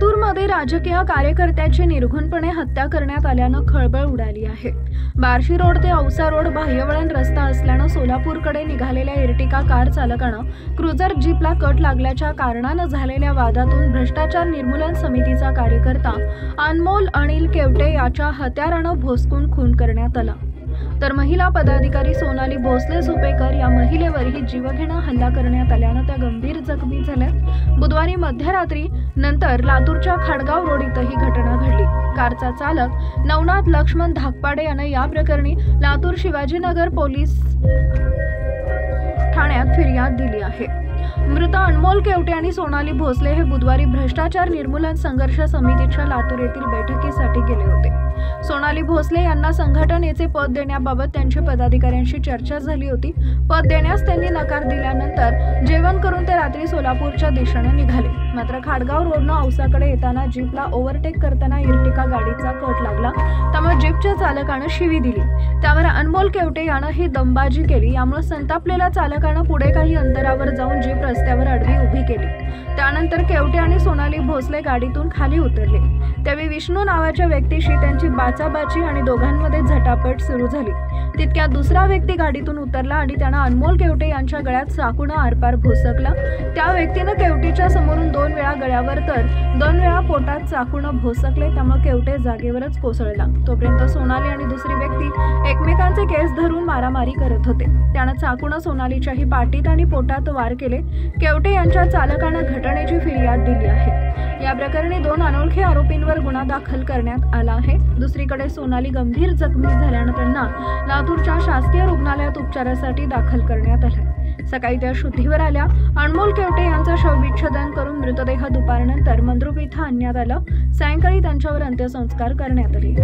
लातूरमध्ये राजकीय कार्यकर्त्याची निर्घृणपणे हत्या करण्यात आल्यानं खळबळ उडाली आहे। बार्शी रोड ते औसा रोड बाह्यवळण रस्ता असल्यानं सोलापूरकडे निघालेल्या इर्टिका कार चालकानं क्रुझर जीपला कट लागल्याच्या कारणानं झालेल्या वादातून भ्रष्टाचार निर्मूलन समितीचा कार्यकर्ता अनमोल अनिल केवटे याच्या हत्यारानं भोसकून खून करण्यात आला। तर महिला पदाधिकारी सोनाली भोसले सुपेकर या महिलेवरही जीवघेणा हल्ला करण्यात आल्यानं त्या गंभीर जखमी झाल्या। बुधवारी मध्यरात्री नंतर लातूरच्या खाडगाव रोड इथं ही घटना घडली। कारचा चालक नवनाथ लक्ष्मण धाकपाडे यानं या प्रकरणी लातूर शिवाजीनगर पोलीस ठाण्यात फिर्याद दिली आहे। मृत अनमोल केवटे आणि सोनाली भोसले हे बुधवारी भ्रष्टाचार निर्मूलन संघर्ष समितीच्या लातूर येथील बैठकीसाठी गेले होते। सोनाली भोसले यांना संघटनेचे पद देण्याबाबत त्यांच्या पदाधिकाऱ्यांशी चर्चा झाली होती। पद देण्यास त्यांनी नकार दिल्यानंतर जेवण करून ते रात्री सोलापूरच्या दिशेने निघाले। मात्र खाडगाव रोडनं औसाकडे येताना जीपला ओव्हरटेक करताना इर्टिका गाडीचा कट लागला, त्यामुळे जीपच्या चालकानं शिवी दिली। त्यावर अनमोल केवटे यानं ही दमबाजी केली। यामुळे संतापलेल्या चालकानं पुढे काही अंतरावर जाऊन जीप रस्त्यावर आडवी उभी केली। त्यानंतर केवटे आणि सोनाली भोसले गाडीतून खाली उतरले। त्यावेळी विष्णू नावाच्या व्यक्तीशी त्यांची बाचाबाची आणि दोघांमध्ये झटापट सुरू झाली। तितक्यात दुसरा व्यक्ती गाडीतून उतरला आणि त्यानं अनमोल केवटे यांच्या गळ्यात चाकूनं आरपार भोसकला। त्या व्यक्तीनं केवटेच्या समोरून 2 वेळा गळ्यावर तर 2 वेळा पोटात चाकूनं भोसकले, त्यामुळे केवटे जागेवरच कोसळला। तोपर्यंत सोनाली आणि दुसरी व्यक्ती एकमेकांचे केस धरून मारामारी करत होते। त्यानं चाकूनं सोनालीच्याही पाठीत आणि पोटात वार केले। केवटे यांच्या चालकानं घटनेची फिर्याद दिली आहे। या प्रकरणी 2 अनोळखी आरोपींवर गुन्हा दाखल करण्यात आला आहे। दुसरीकडे सोनाली गंभीर जखमी झाल्यानं त्यांना लातूरच्या शासकीय रुग्णालयात उपचारासाठी दाखल करण्यात आले। सकाळी त्या शुद्धीवर आल्या। अनमोल केवटे यांचा शवविच्छेदन करून मृतदेह दुपारनंतर मंद्रुप इथं आणण्यात आला। सायंकाळी त्यांच्यावर अंत्यसंस्कार करण्यात आले।